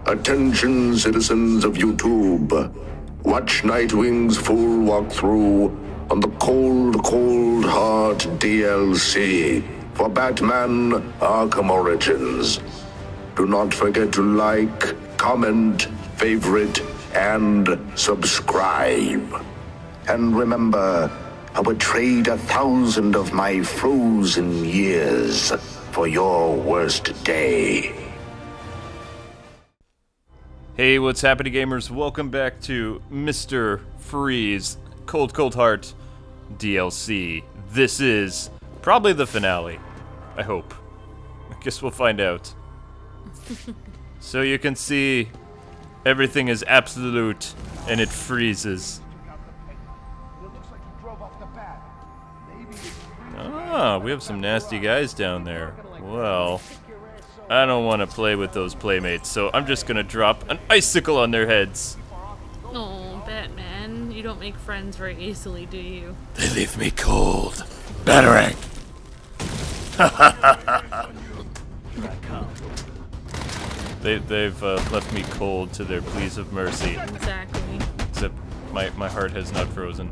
Attention, citizens of YouTube. Watch Nightwing's full walkthrough on the Cold, Cold Heart DLC for Batman Arkham Origins. Do not forget to like, comment, favorite, and subscribe. And remember, I would trade 1,000 of my frozen years for your worst day. Hey, what's happening, gamers? Welcome back to Mr. Freeze Cold Cold Heart DLC. This is probably the finale. I hope. I guess we'll find out. So you can see everything is absolute and it freezes. Ah, we have some nasty guys down there. Well, I don't want to play with those playmates, so I'm just gonna drop an icicle on their heads. Oh, Batman, you don't make friends very easily, do you? They leave me cold. Batarang! They've left me cold to their pleas of mercy. Exactly. Except my heart has not frozen.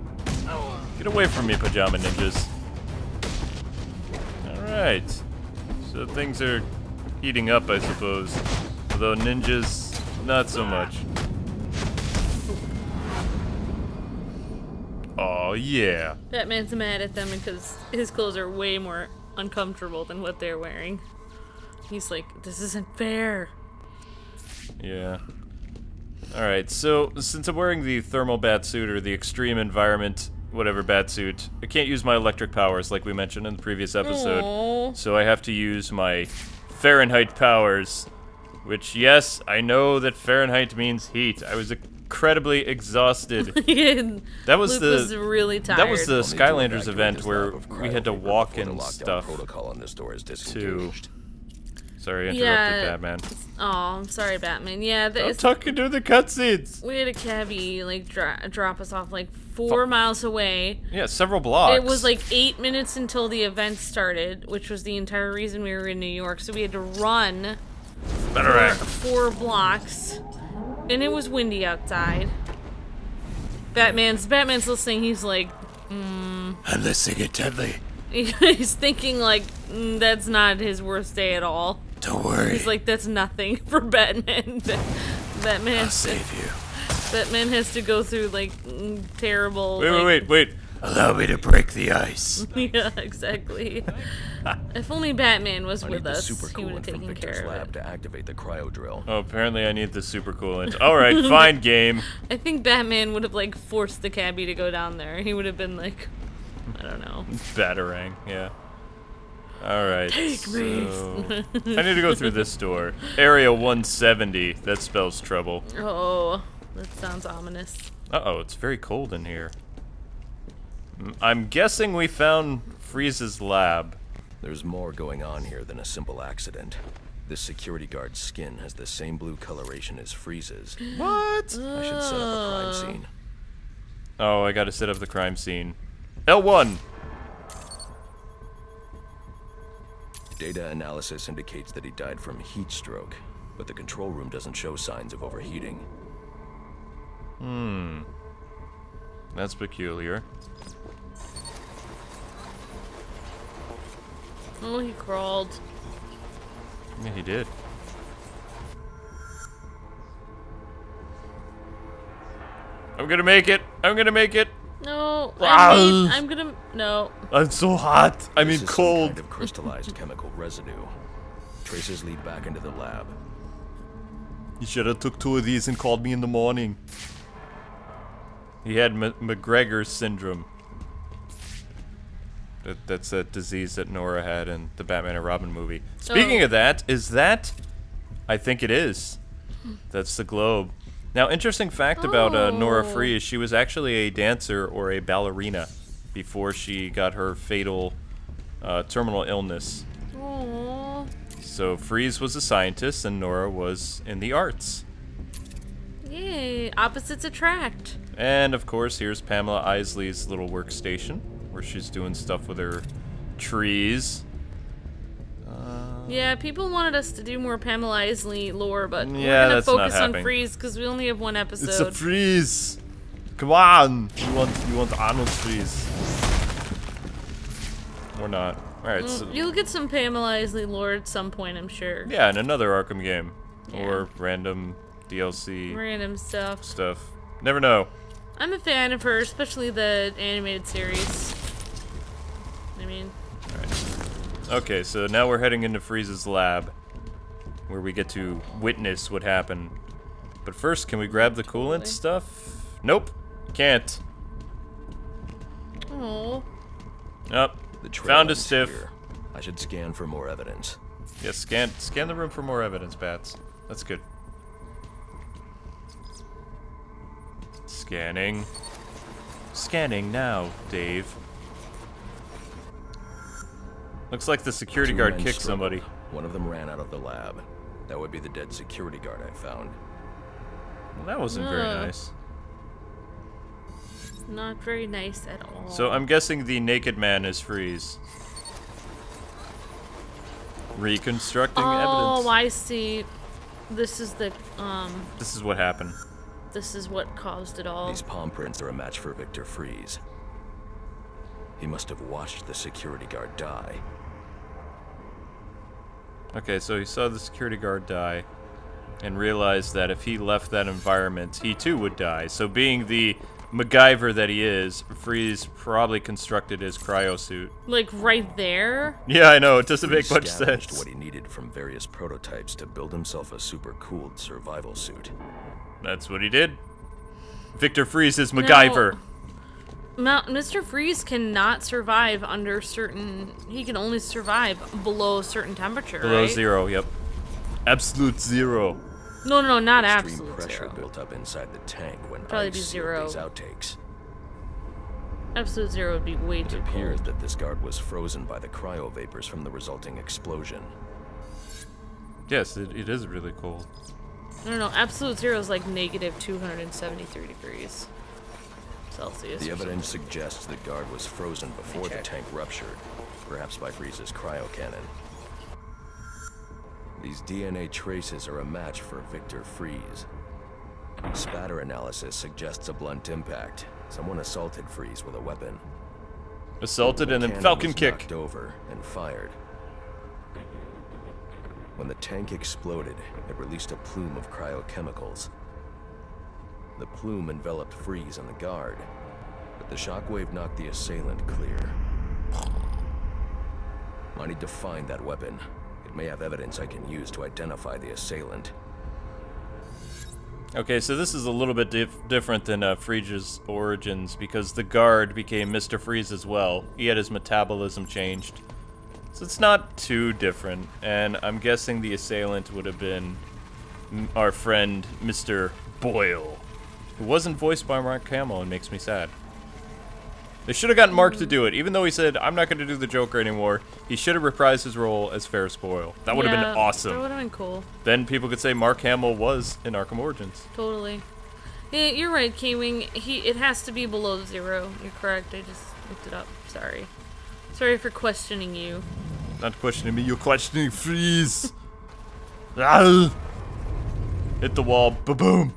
Get away from me, pajama ninjas. Alright. So things are heating up, I suppose. Although ninjas, not so much. Oh yeah. Batman's mad at them because his clothes are way more uncomfortable than what they're wearing. He's like, this isn't fair. Yeah. Alright, so since I'm wearing the thermal batsuit or the extreme environment, whatever batsuit, I can't use my electric powers like we mentioned in the previous episode. Aww. So I have to use my Fahrenheit powers, which, yes, I know that Fahrenheit means heat. I was incredibly exhausted. That was Luke was really tired. That was the Skylanders event where we had to walk and stuff. Protocol on this door is Too. disengaged. Sorry, I interrupted Batman. Oh, I'm sorry, Batman. Yeah, I'm talking to the cutscenes. we had a cabbie like drop us off like 4 miles away. Yeah, several blocks. It was like 8 minutes until the event started, which was the entire reason we were in New York. So we had to run four blocks, and it was windy outside. Batman's listening. He's like, I'm listening intently. He's thinking like, that's not his worst day at all. Don't worry. He's like, that's nothing for Batman. Batman. I'll save you. Batman has to go through like terrible. Wait. Allow me to break the ice. Yeah, exactly. If only Batman was with us, he would have Supercoolant from taken Victor's care of lab it. to activate the cryo drill. Oh, apparently I need the super coolant. Alright, fine, game. I think Batman would have like forced the cabbie to go down there. He would have been like, I don't know. Batarang, yeah. Alright. Take me. So I need to go through this door. Area 170. That spells trouble. Oh, that sounds ominous. Uh-oh, it's very cold in here. I'm guessing we found Freeze's lab. There's more going on here than a simple accident. This security guard's skin has the same blue coloration as Freeze's. What? I should set up a crime scene. Oh, I gotta set up the crime scene. L1! Data analysis indicates that he died from heat stroke, but the control room doesn't show signs of overheating. That's peculiar. Oh, he crawled. Yeah, he did. I'm gonna make it! I'm gonna make it! No, Ah. I'm gonna. No. I'm so hot! I mean This is some cold! kind of crystallized chemical residue. Traces lead back into the lab. You should have took 2 of these and called me in the morning. He had McGregor's syndrome. That's a disease that Nora had in the Batman and Robin movie. Speaking of that, is that? I think it is. That's the globe. Now, interesting fact about Nora Freeze, she was actually a dancer or a ballerina before she got her fatal terminal illness. Aww. So Freeze was a scientist and Nora was in the arts. Yay, opposites attract. And of course, here's Pamela Isley's little workstation where she's doing stuff with her trees. Yeah, people wanted us to do more Pamela Isley lore, but Yeah, we're gonna that's not focus on happening. Freeze because we only have one episode. It's a freeze. Come on. You want Arnold freeze? Or not? All right. So, You'll get some Pamela Isley lore at some point, I'm sure. yeah, in another Arkham game, Yeah. or random DLC Random stuff. Never know. I'm a fan of her, especially the animated series. I mean, Okay, so now we're heading into Freeze's lab, where we get to witness what happened. But first, can we grab the coolant stuff? Nope, can't. oh, Nope. The trail Found a ends stiff. here. I should scan for more evidence. Yeah, scan the room for more evidence, Bats. That's good. Scanning. Scanning now, Dave. Looks like the security Two guard men kicked struggled. somebody. One of them ran out of the lab. That would be the dead security guard I found. Well, that wasn't very Ugh. nice. not very nice at all. So I'm guessing the naked man is Freeze. Reconstructing Oh, evidence. I see. This is the, This is what happened. this is what caused it all. These palm prints are a match for Victor Freeze. He must have watched the security guard die. Okay, so he saw the security guard die and realized that if he left that environment, he too would die. So being the MacGyver that he is, Freeze probably constructed his cryo suit. Like, right there? Yeah, I know, it doesn't make Freeze much scavenged sense. what he needed from various prototypes to build himself a super-cooled survival suit. That's what he did. Victor Freeze is MacGyver. Mr. Freeze cannot survive under certain... He can only survive below a certain temperature, Below right? 0, yep. Absolute 0. No, not Extreme absolute pressure zero. built up inside the tank when Probably ice be sealed zero. these outtakes. Absolute zero would be way It too appears cold. that this guard was frozen by the cryo vapors from the resulting explosion. Yes, it is really cold. No, absolute zero is like negative 273 degrees Celsius. The or evidence suggests the guard was frozen before the tank ruptured, perhaps by Freeze's cryo cannon. These DNA traces are a match for Victor Freeze. Spatter analysis suggests a blunt impact. Someone assaulted Freeze with a weapon. Assaulted and The then cannon Falcon was kick. knocked over and fired. When the tank exploded, it released a plume of cryochemicals. The plume enveloped Freeze and the guard, but the shockwave knocked the assailant clear. I need to find that weapon. It may have evidence I can use to identify the assailant. Okay, so this is a little bit different than Freeze's origins because the guard became Mr. Freeze as well. He had his metabolism changed. So it's not too different, and I'm guessing the assailant would have been our friend Mr. Boyle, who wasn't voiced by Mark Hamill and makes me sad. They should have gotten Mark to do it, even though he said, I'm not going to do the Joker anymore. He should have reprised his role as Ferris Boyle. That would have been awesome. That would have been cool. Then people could say Mark Hamill was in Arkham Origins. Totally. Yeah, you're right, K-Wing. It has to be below 0. You're correct. I just looked it up. Sorry. Sorry for questioning you. Not questioning me, you're questioning Freeze. Ah! Hit the wall, ba-boom.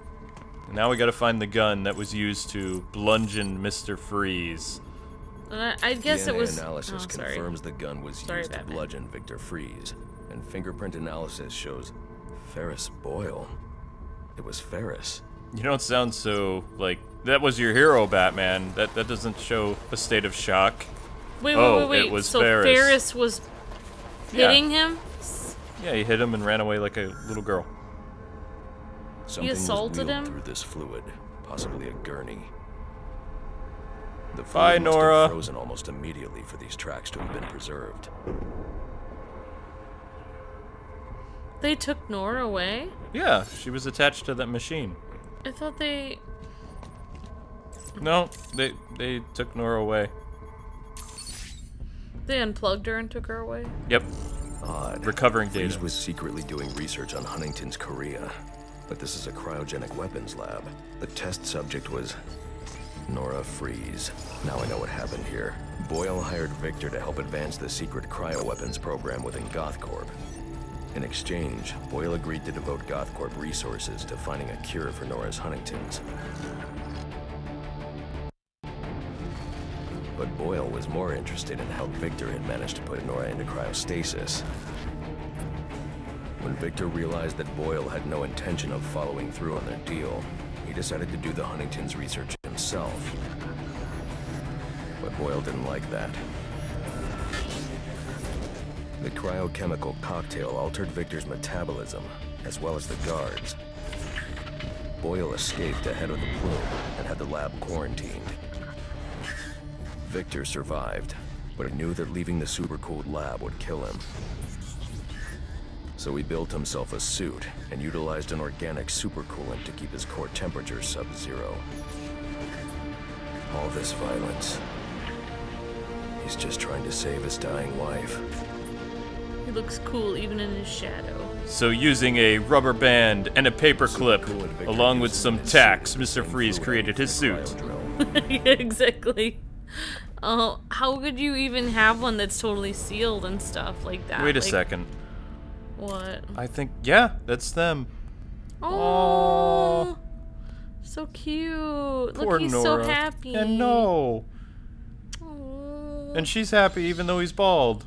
Now we gotta find the gun that was used to bludgeon Mr. Freeze. And I guess DNA it was... analysis oh, sorry. confirms the gun was Sorry, used to Batman. bludgeon Victor Freeze, and fingerprint analysis shows Ferris Boyle. It was Ferris. You don't sound so, like, that was your hero, Batman. That doesn't show a state of shock. Wait, Oh, wait. it was so Ferris. Ferris was hitting him? Yeah, he hit him and ran away like a little girl. Something assaulted was wheeled him? through this fluid, possibly a gurney. The Bye, fluid must Nora. have frozen almost immediately for these tracks to have been preserved. They took Nora away? Yeah, she was attached to that machine. I thought they... No, they took Nora away. They unplugged her and took her away? Yep, Odd. recovering Freeze data. was secretly doing research on Huntington's Korea, but this is a cryogenic weapons lab. The test subject was Nora Freeze. Now I know what happened here. Boyle hired Victor to help advance the secret cryoweapons program within GothCorp. In exchange, Boyle agreed to devote GothCorp resources to finding a cure for Nora's Huntingtons. But Boyle was more interested in how Victor had managed to put Nora into cryostasis. When Victor realized that Boyle had no intention of following through on their deal, he decided to do the Huntington's research himself. But Boyle didn't like that. The cryochemical cocktail altered Victor's metabolism, as well as the guards. Boyle escaped ahead of the plume and had the lab quarantined. Victor survived, but he knew that leaving the supercooled lab would kill him. So he built himself a suit and utilized an organic supercoolant to keep his core temperature sub-zero. All this violence. He's just trying to save his dying wife. He looks cool even in his shadow. So using a rubber band and a paper clip, along with some tacks, Mr. Freeze created his suit. Yeah, exactly. Oh, how could you even have one that's totally sealed and stuff like that? Wait a like, second. What? I think, yeah, that's them. Oh, so cute. Poor Look, he's Nora. so happy. And no. Aww. And she's happy even though he's bald.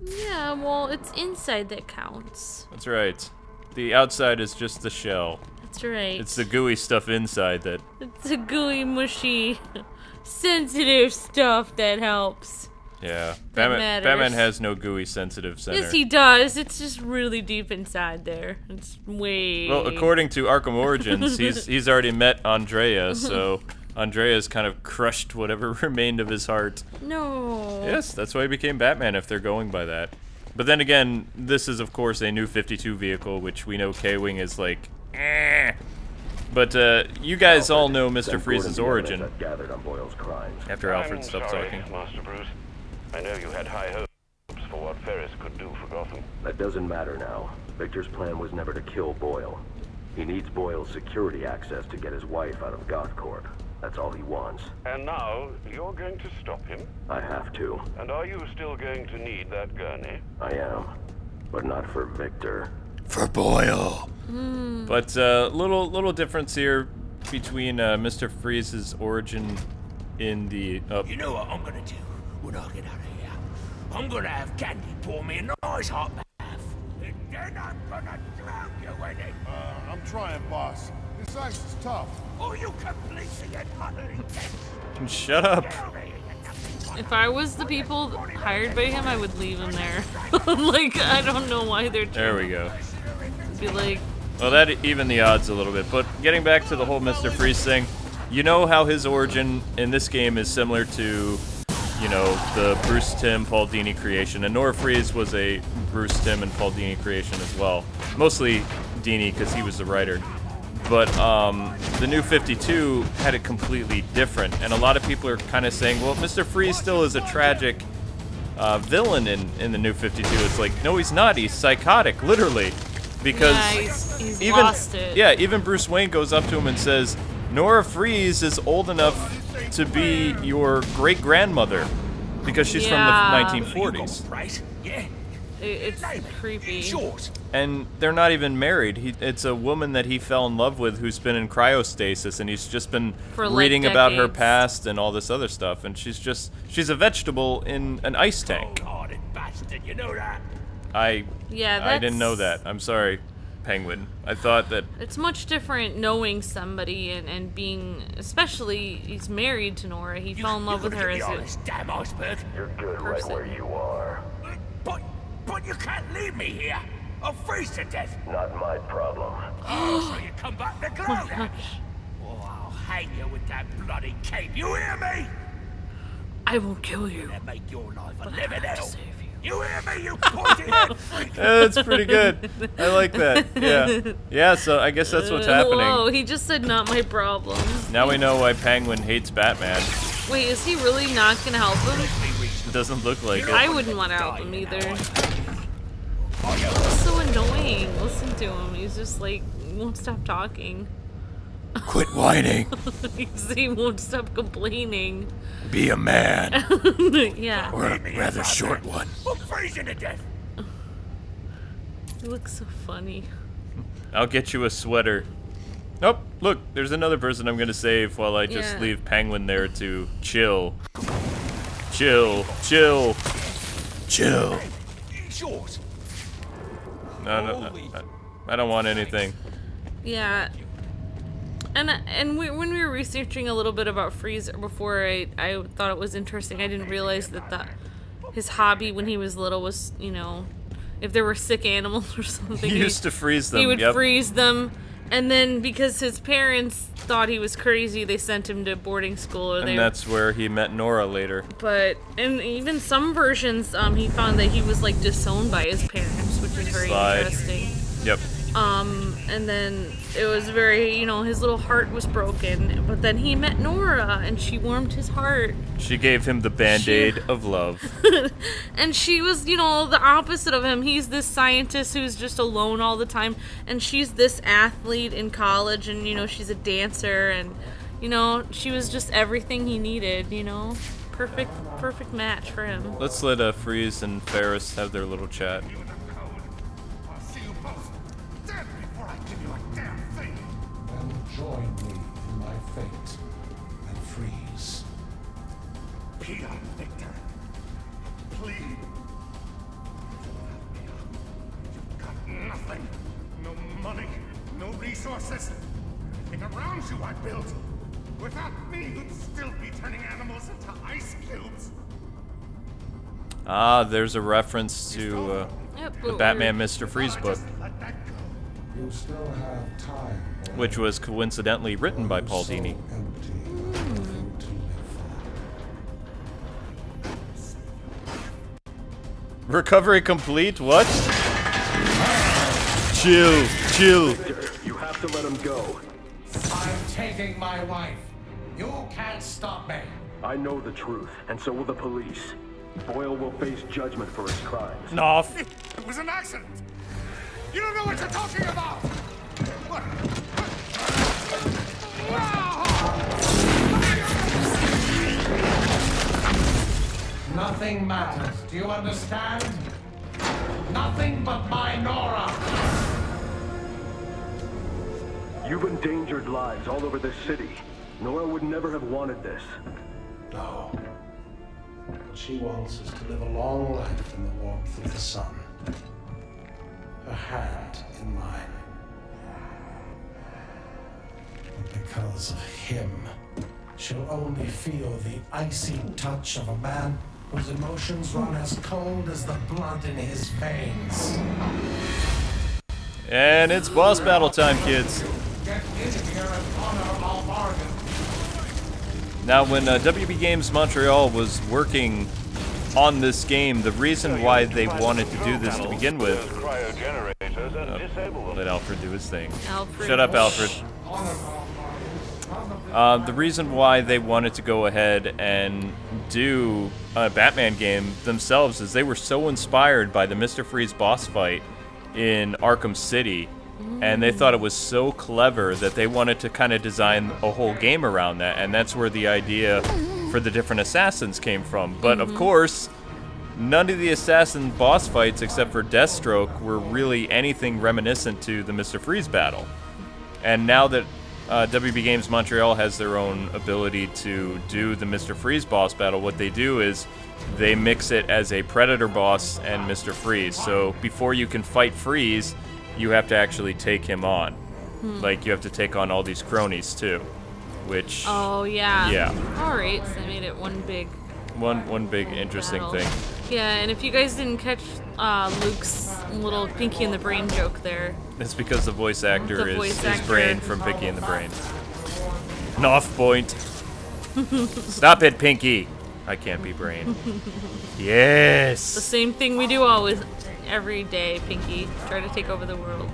Yeah, well, it's inside that counts. That's right. The outside is just the shell. That's right. It's the gooey stuff inside that... It's the gooey, mushy, sensitive stuff that helps. Yeah. That matters. Batman has no gooey sensitive center. Yes, he does. It's just really deep inside there. It's way... Well, according to Arkham Origins, he's already met Andrea, so Andrea's kind of crushed whatever remained of his heart. No. Yes, that's why he became Batman, if they're going by that. But then again, this is, of course, a new 52 vehicle, which we know K-Wing is like, eh. But you guys all know Mr. Freeze's origin. After Alfred stopped talking. Master Bruce. I know you had high hopes for what Ferris could do for Gotham. That doesn't matter now. Victor's plan was never to kill Boyle. He needs Boyle's security access to get his wife out of GothCorp. That's all he wants. And now, you're going to stop him? I have to. And are you still going to need that gurney? I am. But not for Victor. For Boyle. But little difference here between Mr. Freeze's origin in the... You know what I'm gonna do when I get out of here? I'm gonna have Candy pour me a nice hot bath. And then I'm gonna drown you in it. I'm trying, boss. This ice is tough. Oh, you completely and utterly dead. Shut up. If I was the people hired by him, I would leave him there. Like, I don't know why they're... There we go. Be like... Well, that evened the odds a little bit. But getting back to the whole Mr. Freeze thing, you know how his origin in this game is similar to, you know, the Bruce Timm, Paul Dini creation. And Nora Freeze was a Bruce Timm and Paul Dini creation as well. Mostly Dini because he was the writer. But the new 52 had it completely different. And a lot of people are kind of saying, well, Mr. Freeze still is a tragic villain in the new 52. It's like, no, he's not. He's psychotic, literally. Because yeah, he's even, lost it. Yeah, even Bruce Wayne goes up to him and says, Nora Freeze is old enough to be your great-grandmother. Because she's from the 1940s. Right? Yeah. It's creepy. And they're not even married. It's a woman that he fell in love with who's been in cryostasis, and he's just been reading about her past and all this other stuff. And she's a vegetable in an ice tank. Cold-hearted bastard, you know that? I didn't know that. I'm sorry, Penguin. I thought that... It's much different knowing somebody and being... Especially, he's married to Nora. He fell in love with her as a... Damn iceberg. You're good right where you are. But you can't leave me here. I'll freeze to death. Not my problem. Oh, so you come back to glow. Oh, I'll hang you with that bloody cape. You hear me? I won't kill you. That make your life a living hell. You hear me, you pointy head freak? Yeah, that's pretty good. I like that. Yeah. Yeah, so I guess that's what's happening. Whoa, he just said not my problem. Now we know why Penguin hates Batman. Wait, is he really not gonna help him? It doesn't look like it. I wouldn't want to help him either. He's so annoying. Listen to him. He's just like, won't stop talking. Quit whining. He won't stop complaining. Be a man. Yeah. Or a rather short one. I'm freezing to death. He looks so funny. I'll get you a sweater. Nope, look, there's another person I'm gonna save while I just leave Penguin there to chill. Chill, chill, chill. No, I don't want anything. Yeah. And when we were researching a little bit about Freeze before, I thought it was interesting. I didn't realize that his hobby when he was little was, you know, if there were sick animals or something, he used to freeze them. He would freeze them, and then because his parents thought he was crazy, they sent him to boarding school. And that's where he met Nora later. But in even some versions, he found that he was like disowned by his parents, which is very interesting. Yep. And then it was very, you know, his little heart was broken, but then he met Nora, and she warmed his heart. She gave him the Band-Aid of love. And she was, you know, the opposite of him. He's this scientist who's just alone all the time, and she's this athlete in college, and, you know, she's a dancer, and, you know, she was just everything he needed, you know? Perfect match for him. Let's let Freeze and Ferris have their little chat. Join me in my fate and freeze. Peon, Victor. Please. You've got nothing. No money, no resources. Everything around you I built. Without me, you'd still be turning animals into ice cubes. Ah, there's a reference to the Batman Mr. Freeze book. You still have time. Which was coincidentally written by Paul Dini. Recovery complete? What? Chill, chill. You have to let him go. I'm taking my wife. You can't stop me. I know the truth, and so will the police. Boyle will face judgment for his crimes. Off. It was an accident. You don't know what you're talking about. What? Nothing matters. Do you understand? Nothing but my Nora. You've endangered lives all over this city. Nora would never have wanted this. No. What she wants is to live a long life in the warmth of the sun. Her hand in mine. And because of him, she'll only feel the icy touch of a man whose emotions run as cold as the blood in his veins. And it's boss battle time, kids. Get in here and honor our bargain. Now, when WB Games Montreal was working on this game, the reason why they wanted to do this to begin with... let Alfred do his thing. Alfred. Shut up, Alfred. The reason why they wanted to go ahead and do a Batman game themselves is they were so inspired by the Mr. Freeze boss fight in Arkham City, and they thought it was so clever that they wanted to kind of design a whole game around that, and that's where the idea for the different assassins came from. But of course, none of the assassin boss fights except for Deathstroke were really anything reminiscent to the Mr. Freeze battle. And now that WB Games Montreal has their own ability to do the Mr. Freeze boss battle, what they do is they mix it as a Predator boss and Mr. Freeze. So before you can fight Freeze, you have to actually take him on. Like, you have to take on all these cronies too, which... Oh, yeah. Yeah. Alright, so they made it one big... One big interesting battle. thing. Yeah, and if you guys didn't catch Luke's little Pinky and the Brain joke there... It's because the voice actor is Brain from Pinky and the Brain. Off point. Stop it, Pinky. I can't be Brain. Yes. The same thing we do always, every day, Pinky. Try to take over the world.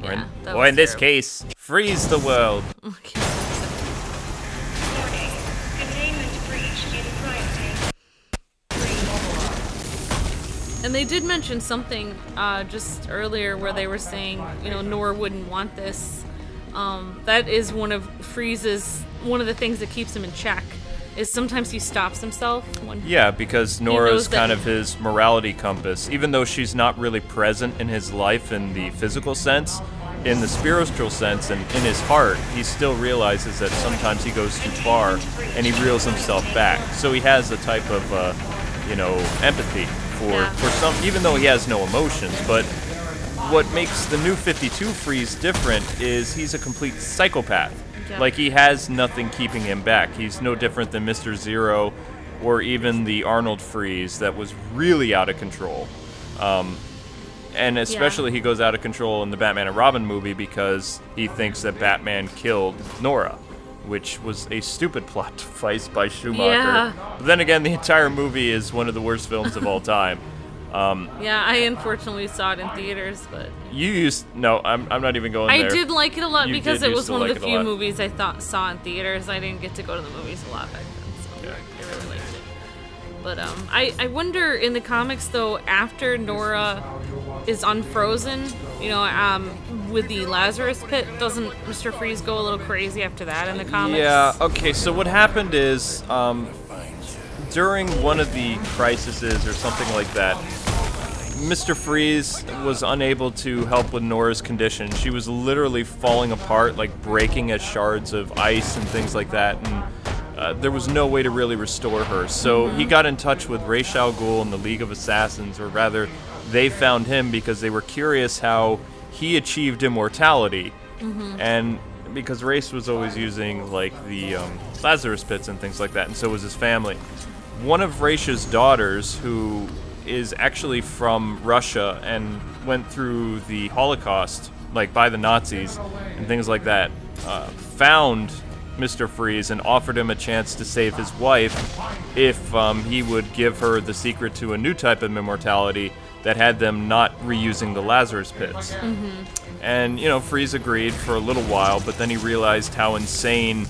Yeah, or in this case, freeze the world. Okay. And they did mention something just earlier where they were saying, you know, Nora wouldn't want this. That is one of Freeze's, one of the things that keeps him in check. is sometimes he stops himself. When Yeah, because Nora's kind of his morality compass. Even though she's not really present in his life in the physical sense, in the spiritual sense and in his heart, he still realizes that sometimes he goes too far and he reels himself back. So he has a type of, you know, empathy for some, even though he has no emotions. But what makes the new 52 Freeze different is he's a complete psychopath. Yep. Like, he has nothing keeping him back. He's no different than Mr. Zero or even the Arnold Freeze that was really out of control. And especially he goes out of control in the Batman and Robin movie because he thinks that Batman killed Nora, which was a stupid plot device by Schumacher. Yeah. But then again, the entire movie is one of the worst films of all time. Yeah, I unfortunately saw it in theaters, but... No, I'm not even going there. I did like it a lot because it was one of the few lot. movies I saw in theaters. I didn't get to go to the movies a lot back then, so I really liked it. But I wonder, in the comics, though, after Nora is unfrozen, you know, with the Lazarus Pit, doesn't Mr. Freeze go a little crazy after that in the comics? Yeah, okay, so what happened is, during one of the crises or something like that, Mr. Freeze was unable to help with Nora's condition. She was literally falling apart, like breaking as shards of ice and things like that, and there was no way to really restore her. So he got in touch with Ra's al Ghul and the League of Assassins, or rather, they found him because they were curious how he achieved immortality. And because Ra's was always using, like, the Lazarus Pits and things like that, and so was his family. One of Ra's daughters, who is actually from Russia and went through the Holocaust, like by the Nazis and things like that, found Mr. Freeze and offered him a chance to save his wife if he would give her the secret to a new type of immortality that had them not reusing the Lazarus Pits. And, you know, Freeze agreed for a little while, but then he realized how insane,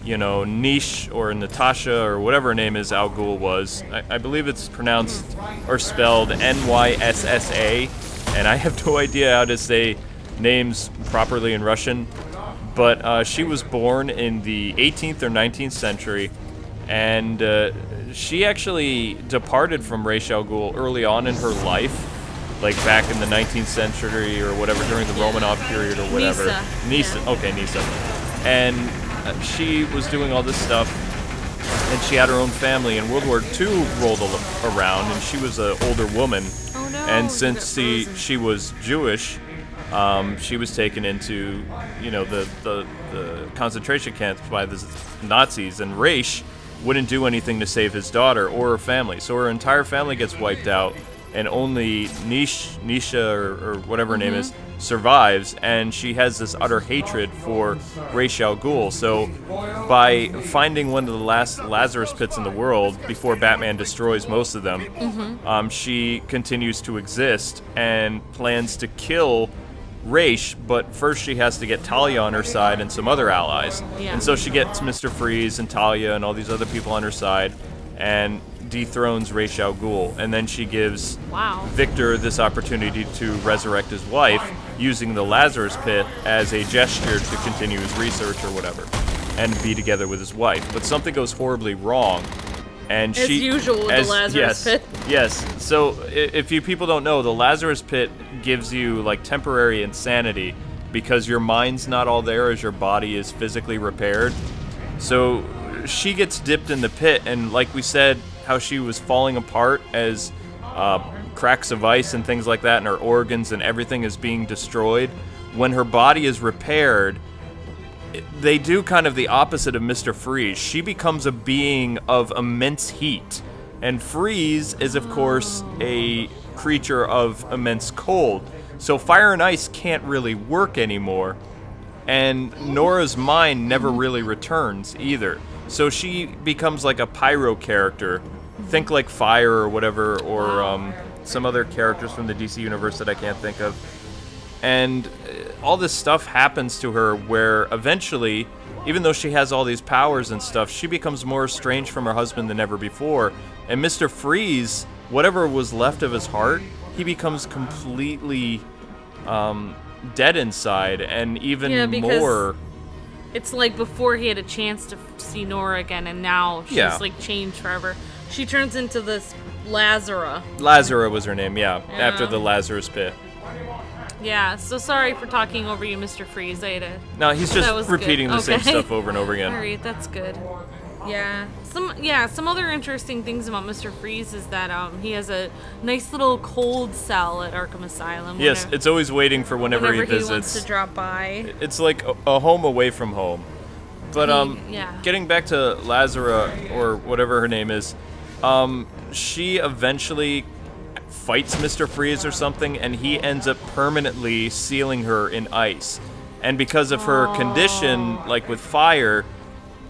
you know, Niche or Natasha or whatever her name is, Al Ghul was. I believe it's pronounced or spelled Nyssa, and I have no idea how to say names properly in Russian. But she was born in the 18th or 19th century, and she actually departed from Ra's al Ghul early on in her life, like back in the 19th century or whatever, during the Romanov period or whatever. Nyssa. Okay, Nyssa. And she was doing all this stuff, and she had her own family, and World War II rolled around, and she was an older woman. Oh, no. And since she was Jewish, she was taken into, you know, the concentration camps by the Nazis, and Ra's wouldn't do anything to save his daughter or her family. So her entire family gets wiped out, and only Nisha or whatever her name is survives, and she has this utter hatred for Ra's al Ghul. So by finding one of the last Lazarus Pits in the world before Batman destroys most of them, she continues to exist and plans to kill Ra's, but first she has to get Talia on her side and some other allies. And so she gets Mr. Freeze and Talia and all these other people on her side and dethrones Ra's al Ghul. And then she gives Victor this opportunity to resurrect his wife using the Lazarus Pit as a gesture to continue his research or whatever and be together with his wife. But something goes horribly wrong. And as usual with the Lazarus Pit. Yes. So if you people don't know, the Lazarus Pit gives you like temporary insanity because your mind's not all there as your body is physically repaired. So she gets dipped in the pit, and like we said, how she was falling apart as cracks of ice and things like that, and her organs and everything is being destroyed. When her body is repaired, they do kind of the opposite of Mr. Freeze. She becomes a being of immense heat. And Freeze is, of course, a creature of immense cold. So fire and ice can't really work anymore. And Nora's mind never really returns either. So she becomes like a pyro character. Think like Fire or whatever, or some other characters from the DC universe that I can't think of. And all this stuff happens to her where eventually, even though she has all these powers and stuff, she becomes more estranged from her husband than ever before. And Mr. Freeze, whatever was left of his heart, he becomes completely dead inside, and even more... It's like before he had a chance to see Nora again, and now she's like changed forever. She turns into this Lazara. Lazara was her name, yeah. After the Lazarus pit. Yeah, so sorry for talking over you, Mr. Freeze. No, he's just repeating the same stuff over and over again. Alright, that's good. Yeah. Some other interesting things about Mr. Freeze is that he has a nice little cold cell at Arkham Asylum. Yes, it's always waiting for whenever he visits. He wants to drop by. It's like a home away from home. But getting back to Lazara, or whatever her name is, she eventually fights Mr. Freeze or something, and he ends up permanently sealing her in ice. And because of her condition, like with fire,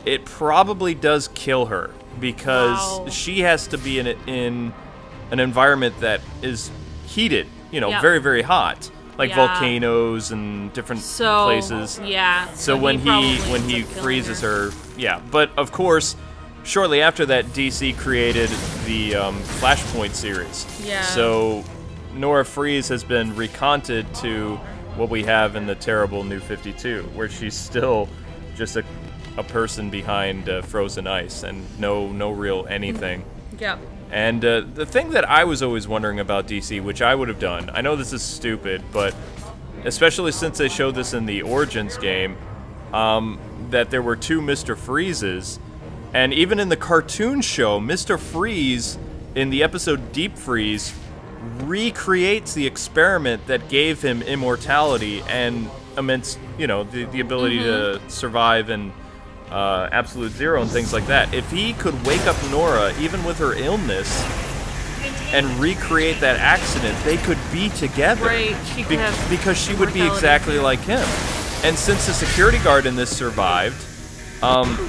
it probably does kill her, because she has to be in an environment that is heated, you know, very, very hot, like volcanoes and different places. Yeah. So when he freezes her, But of course, shortly after that, DC created the Flashpoint series. Yeah. So Nora Freeze has been reconted to what we have in the terrible New 52, where she's still just a person behind frozen ice and no real anything. Yeah. And the thing that I was always wondering about DC, which I would have done, I know this is stupid, but especially since they showed this in the Origins game, that there were 2 Mr. Freezes, and even in the cartoon show, Mr. Freeze, in the episode Deep Freeze, recreates the experiment that gave him immortality and immense, you know, the ability to survive and absolute zero and things like that. If he could wake up Nora, even with her illness, and recreate that accident, they could be together. Right, because she would be exactly like him. And since the security guard in this survived,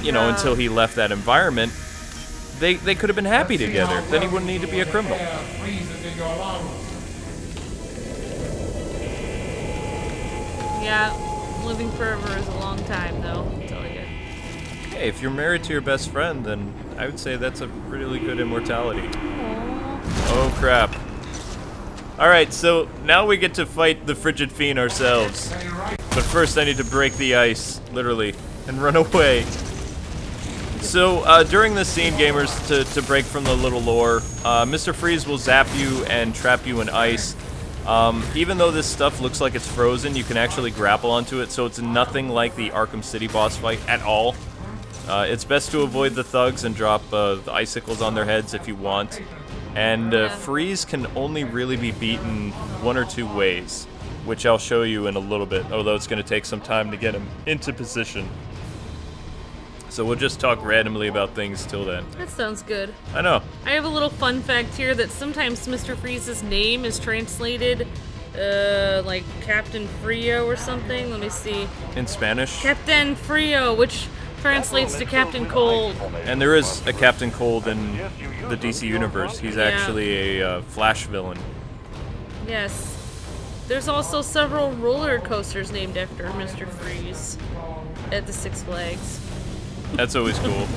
you know, until he left that environment, they could have been happy together. Then he wouldn't need to be a criminal. Yeah, living forever is a long time, though. I'll tell you. Hey, if you're married to your best friend, then I would say that's a really good immortality. Aww. Oh, crap. Alright, so now we get to fight the Frigid Fiend ourselves. But first I need to break the ice, literally, and run away. So, during this scene, gamers, to break from the little lore, Mr. Freeze will zap you and trap you in ice. Even though this stuff looks like it's frozen, you can actually grapple onto it, so it's nothing like the Arkham City boss fight at all. It's best to avoid the thugs and drop the icicles on their heads if you want. And Freeze can only really be beaten 1 or 2 ways, which I'll show you in a little bit, although it's going to take some time to get him into position. So we'll just talk randomly about things till then. That sounds good. I know. I have a little fun fact here that sometimes Mr. Freeze's name is translated like Captain Frio or something. Let me see. In Spanish? Captain Frio, which translates to Captain Cold. And there is a Captain Cold in the DC universe. He's actually a Flash villain. Yes. There's also several roller coasters named after Mr. Freeze at the Six Flags. That's always cool.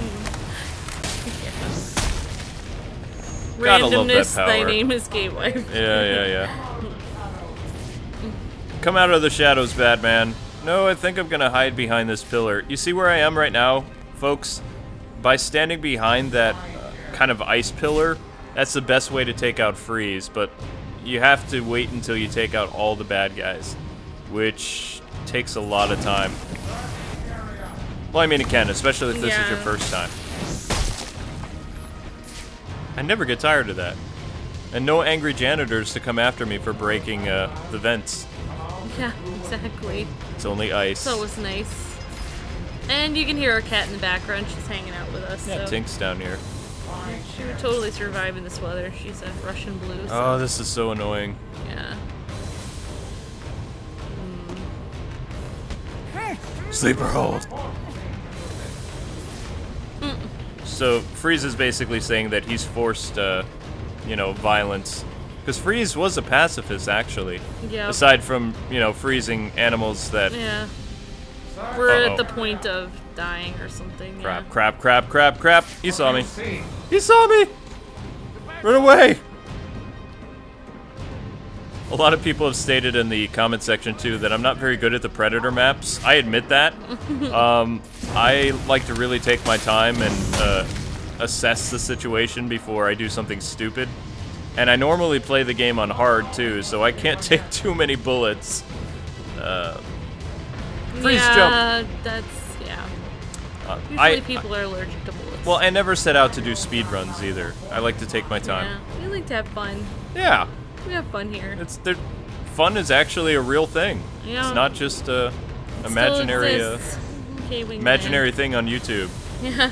Randomness, thy name is Gay Wife. Yeah. Come out of the shadows, Batman. No, I think I'm gonna hide behind this pillar. You see where I am right now, folks? By standing behind that kind of ice pillar, that's the best way to take out Freeze, but you have to wait until you take out all the bad guys, which takes a lot of time. Well, I mean, it can, especially if this is your first time. I never get tired of that. And no angry janitors to come after me for breaking the vents. Yeah, exactly. It's only ice. So it was nice. And you can hear our cat in the background. She's hanging out with us. Yeah, so. Tink's down here. She would totally survive in this weather. She's a Russian blue. So. Oh, this is so annoying. Yeah. Sleeper hold. So Freeze is basically saying that he's forced, you know, violence. Because Freeze was a pacifist, actually. Yeah. Aside from, you know, freezing animals that... Yeah. We're at the point of dying or something. Crap, crap, crap, crap, crap. He saw me. He saw me! Run away! A lot of people have stated in the comment section too that I'm not very good at the Predator maps. I admit that. I like to really take my time and assess the situation before I do something stupid. And I normally play the game on hard too, so I can't take too many bullets. Freeze jump. Usually people are allergic to bullets. Well, I never set out to do speed runs either. I like to take my time. Yeah, we like to have fun. Yeah. We have fun here. Fun is actually a real thing. Yeah. It's not just a imaginary imaginary thing on YouTube. Yeah.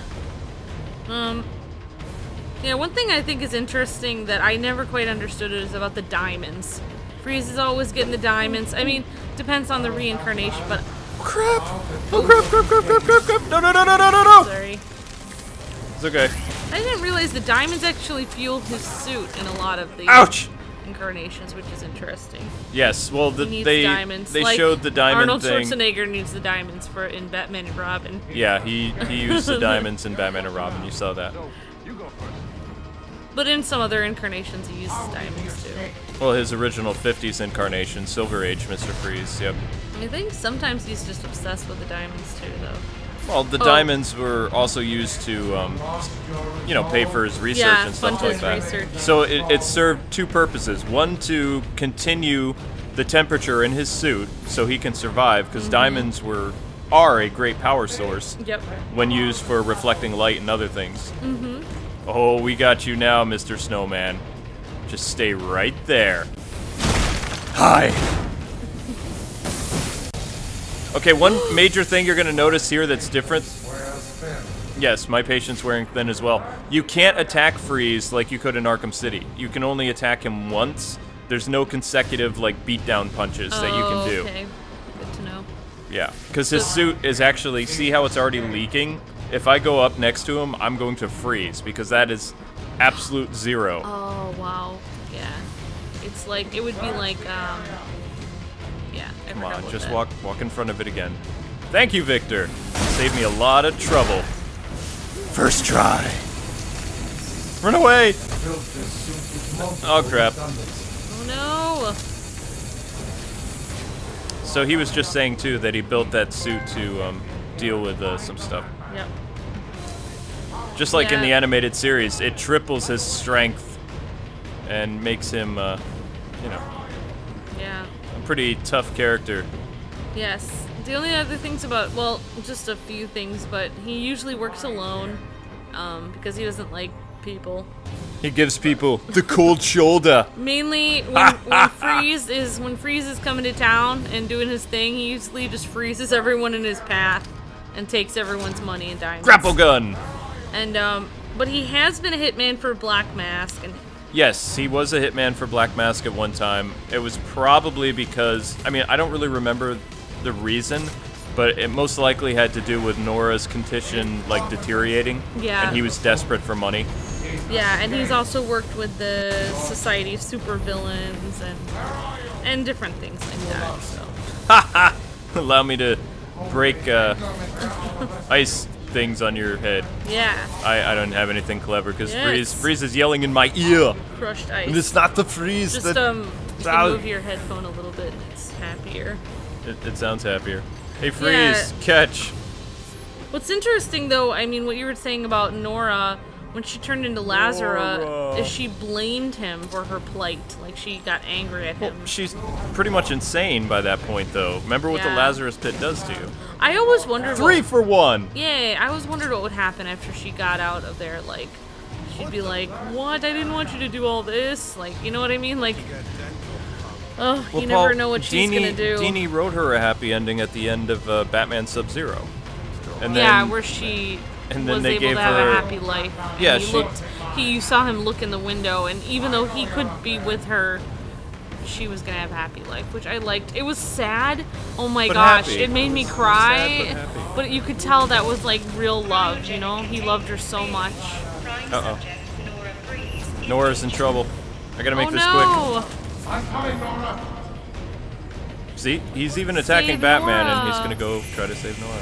Yeah, one thing I think is interesting that I never quite understood is about the diamonds. Freeze is always getting the diamonds. I mean, depends on the reincarnation, but... Crap! Oh, crap! No! Sorry. It's okay. I didn't realize the diamonds actually fuel his suit in a lot of the... Ouch! Incarnations, which is interesting. Yes, well, they diamonds. They like showed the diamond Arnold thing. Schwarzenegger needs the diamonds in Batman and Robin. Yeah, he used the diamonds in Batman and Robin. You saw that. But in some other incarnations, he uses diamonds too. Well, his original 50s incarnation, Silver Age, Mr. Freeze. Yep. I think sometimes he's just obsessed with the diamonds too, though. Well, the diamonds were also used to, you know, pay for his research and stuff like that. Research. So it served two purposes. One, to continue the temperature in his suit so he can survive, because diamonds are a great power source when used for reflecting light and other things. Oh, we got you now, Mr. Snowman. Just stay right there. Hi. Okay, one major thing you're going to notice here that's different. Yes, my patient's wearing thin as well. You can't attack Freeze like you could in Arkham City. You can only attack him once. There's no consecutive, like, beatdown punches that you can do. Okay. Good to know. Yeah, because his suit is actually, see how it's already leaking? If I go up next to him, I'm going to freeze, because that is absolute zero. Oh, wow. Yeah. It's like, it would be like, yeah. Come on, just walk in front of it again. Thank you, Victor. Saved me a lot of trouble. First try. Run away! Oh, crap. Oh, no! So he was just saying, too, that he built that suit to deal with some stuff. Yep. Just like in the animated series, it triples his strength and makes him, you know, a pretty tough character. Yes. The only other things about, well, just a few things, but he usually works alone because he doesn't like people. He gives people the cold shoulder. Mainly when Freeze is coming to town and doing his thing, he usually just freezes everyone in his path and takes everyone's money and diamonds. Grapple gun. And but he has been a hitman for Black Mask, and yes, he was a hitman for Black Mask at one time. It was probably because, I mean, I don't really remember the reason, but it most likely had to do with Nora's condition, like, deteriorating. Yeah. And he was desperate for money. Yeah, and he's also worked with the Society of Supervillains and different things like that. So. Ha! Allow me to break ice things on your head. Yeah. I don't have anything clever because Freeze is yelling in my ear. Crushed ice. And it's not the Freeze. Just you can move your headphone a little bit. It's happier. It sounds happier. Hey Freeze, catch. What's interesting though, I mean, what you were saying about Nora. When she turned into Lazara, is she blamed him for her plight. Like, she got angry at him. Well, she's pretty much insane by that point, though. Remember what the Lazarus Pit does to you. I always wondered 3 for 1! Yeah, I always wondered what would happen after she got out of there. Like, she'd be like, what? I didn't want you to do all this. Like, you know what I mean? Like, oh, well, you never know what she's gonna do. Dini wrote her a happy ending at the end of Batman Sub-Zero. And then, yeah, where she... And then was they able gave to have her a happy life. Yeah, you saw him look in the window, and even though he could be with her, she was gonna have a happy life, which I liked. It was sad. Oh my gosh, it made me cry. Sad, but you could tell that was like real love. You know, he loved her so much. Uh oh. Nora's in trouble. I gotta make this quick. I'm coming, Nora. See, he's even attacking Batman, and he's gonna go try to save Nora.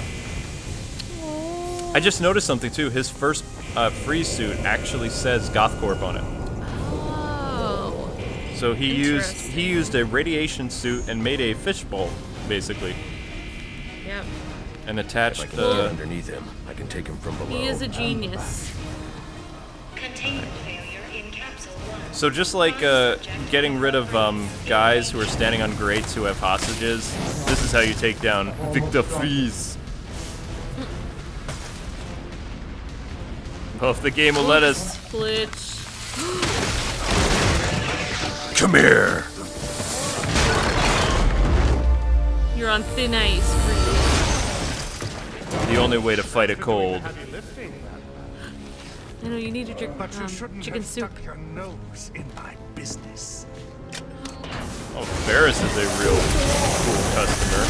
I just noticed something too. His first Freeze suit actually says GothCorp on it. Oh. So he used a radiation suit and made a fishbowl, basically. Yep. And attached If I can get underneath him, I can take him from below. He is a genius. Containment failure in capsule 1. So just like getting rid of guys who are standing on grates who have hostages, this is how you take down Victor Fries. Well, if the game will let us. Glitch. Come here. You're on thin ice, Freeze. The only way to fight a cold. I know you need to drink chicken soup. Your nose in my business. Oh, Ferris is a real cool customer.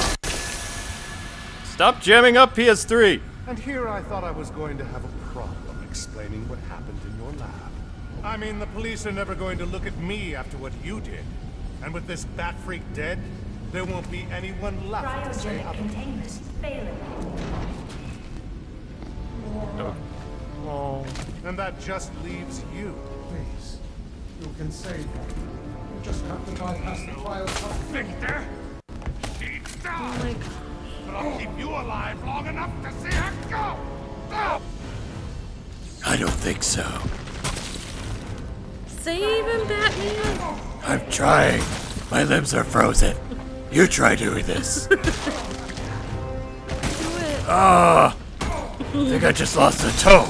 Stop jamming up PS3. And here I thought I was going to have a problem explaining what happened in your lab. I mean, the police are never going to look at me after what you did. And with this bat freak dead, there won't be anyone left to say Cryogenic containment failing. Oh. And that just leaves you. Please, you can save him. You just have to bypass the cryo-thugs. Victor! She's down! Oh my god. But I'll keep you alive long enough to see her go! Go! I don't think so. Save him, Batman! I'm trying. My limbs are frozen. You try doing this. Do it. Ah! I think I just lost a toe.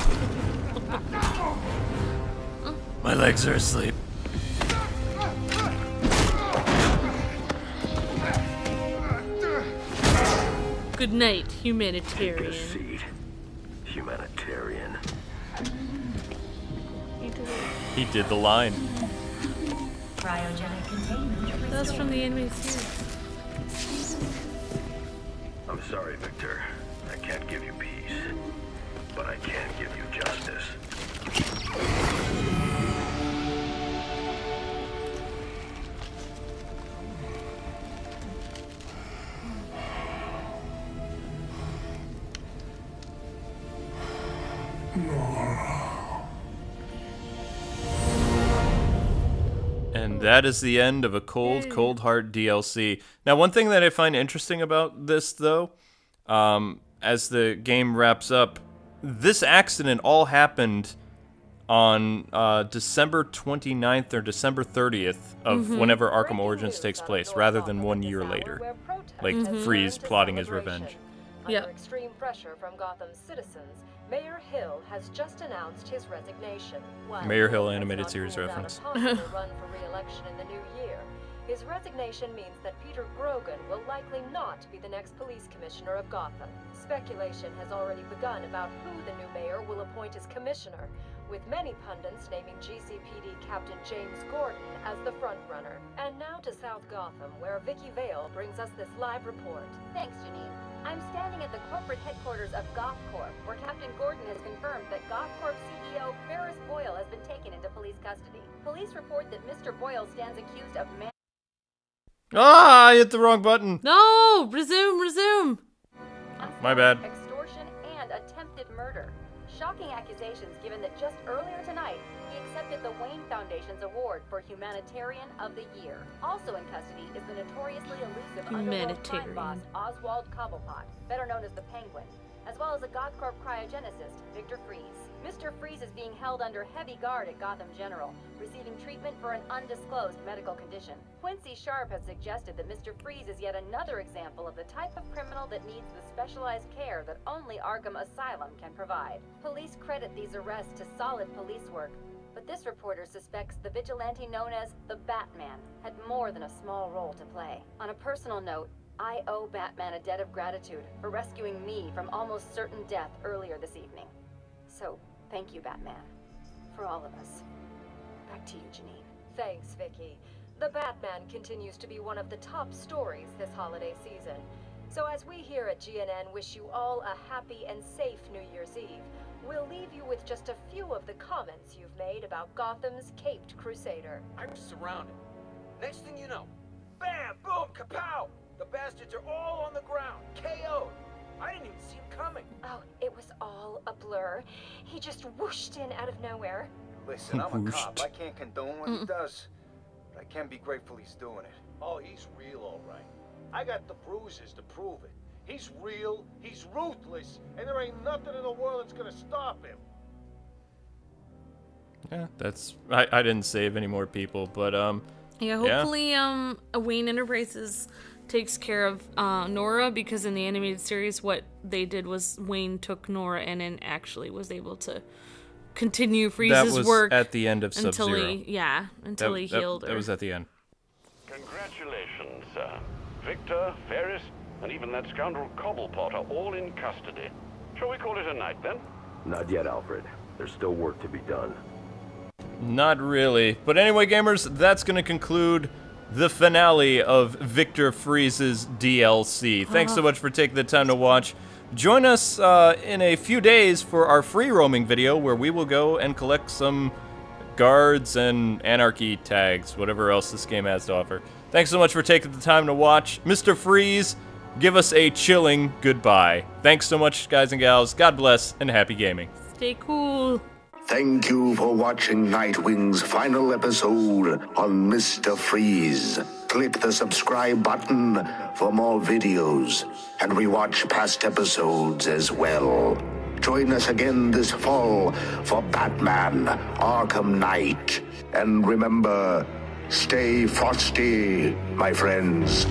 My legs are asleep. Good night, humanitarian. Take a seat, humanitarian. He did the line. Cryogenic containment. That's from the anime series. I'm sorry, Victor. I can't give you peace, but I can give you justice. And that is the end of a Cold, Cold Heart DLC. Now, one thing that I find interesting about this, though, as the game wraps up, this accident all happened on December 29th or December 30th of whenever Arkham Origins takes place, rather than 1 year later. Like, Freeze plotting his revenge. Yep. Under extreme pressure from Gotham's citizens, Mayor Hill has just announced his resignation. While Mayor Hill has animated not series ruled out a reference. possible run for re-election in the new year. His resignation means that Peter Grogan will likely not be the next police commissioner of Gotham. Speculation has already begun about who the new mayor will appoint as commissioner, with many pundits naming GCPD Captain James Gordon as the frontrunner. And now to South Gotham, where Vicky Vale brings us this live report. Thanks, Janine. I'm standing at the corporate headquarters of GothCorp, where Captain Gordon has confirmed that GothCorp CEO Ferris Boyle has been taken into police custody. Police report that Mr. Boyle stands accused of Ah, I hit the wrong button. No! Resume! My bad. extortion and attempted murder. Shocking accusations given that just earlier tonight, he accepted the Wayne Foundation's award for Humanitarian of the Year. Also in custody is the notoriously elusive underworld crime boss Oswald Cobblepot, better known as the Penguin, as well as a GothCorp cryogenicist, Victor Fries. Mr. Fries is being held under heavy guard at Gotham General, receiving treatment for an undisclosed medical condition. Quincy Sharp has suggested that Mr. Fries is yet another example of the type of criminal that needs the specialized care that only Arkham Asylum can provide. Police credit these arrests to solid police work, but this reporter suspects the vigilante known as the Batman had more than a small role to play. On a personal note, I owe Batman a debt of gratitude for rescuing me from almost certain death earlier this evening. So, thank you, Batman. For all of us. Back to you, Janine. Thanks, Vicky. The Batman continues to be one of the top stories this holiday season. So as we here at GNN wish you all a happy and safe New Year's Eve, we'll leave you with just a few of the comments you've made about Gotham's Caped Crusader. I'm surrounded. Next thing you know, bam, boom, kapow! The bastards are all on the ground, KO'd. I didn't even see him coming. Oh, it was all a blur. He just whooshed in out of nowhere. Listen, I'm a cop. I can't condone what he does. But I can be grateful he's doing it. Oh, he's real, all right. I got the bruises to prove it. He's real, he's ruthless, and there ain't nothing in the world that's gonna stop him. Yeah, that's... I didn't save any more people, but, yeah, hopefully, Wayne Enterprises takes care of Nora, because in the animated series, what they did was Wayne took Nora in and actually was able to continue Freeze's work at the end of until he healed her. That was at the end. Congratulations, sir. Victor, Ferris, and even that scoundrel Cobblepot are all in custody. Shall we call it a night, then? Not yet, Alfred. There's still work to be done. Not really. But anyway, gamers, that's going to conclude the finale of Victor Freeze's DLC. Thanks so much for taking the time to watch. Join us in a few days for our free roaming video, where we will go and collect some guards and anarchy tags, whatever else this game has to offer. Thanks so much for taking the time to watch. Mr. Freeze, give us a chilling goodbye. Thanks so much, guys and gals. God bless, and happy gaming. Stay cool. Thank you for watching Nightwing's final episode on Mr. Freeze. Click the subscribe button for more videos, and rewatch past episodes as well. Join us again this fall for Batman Arkham Knight. And remember, stay frosty, my friends.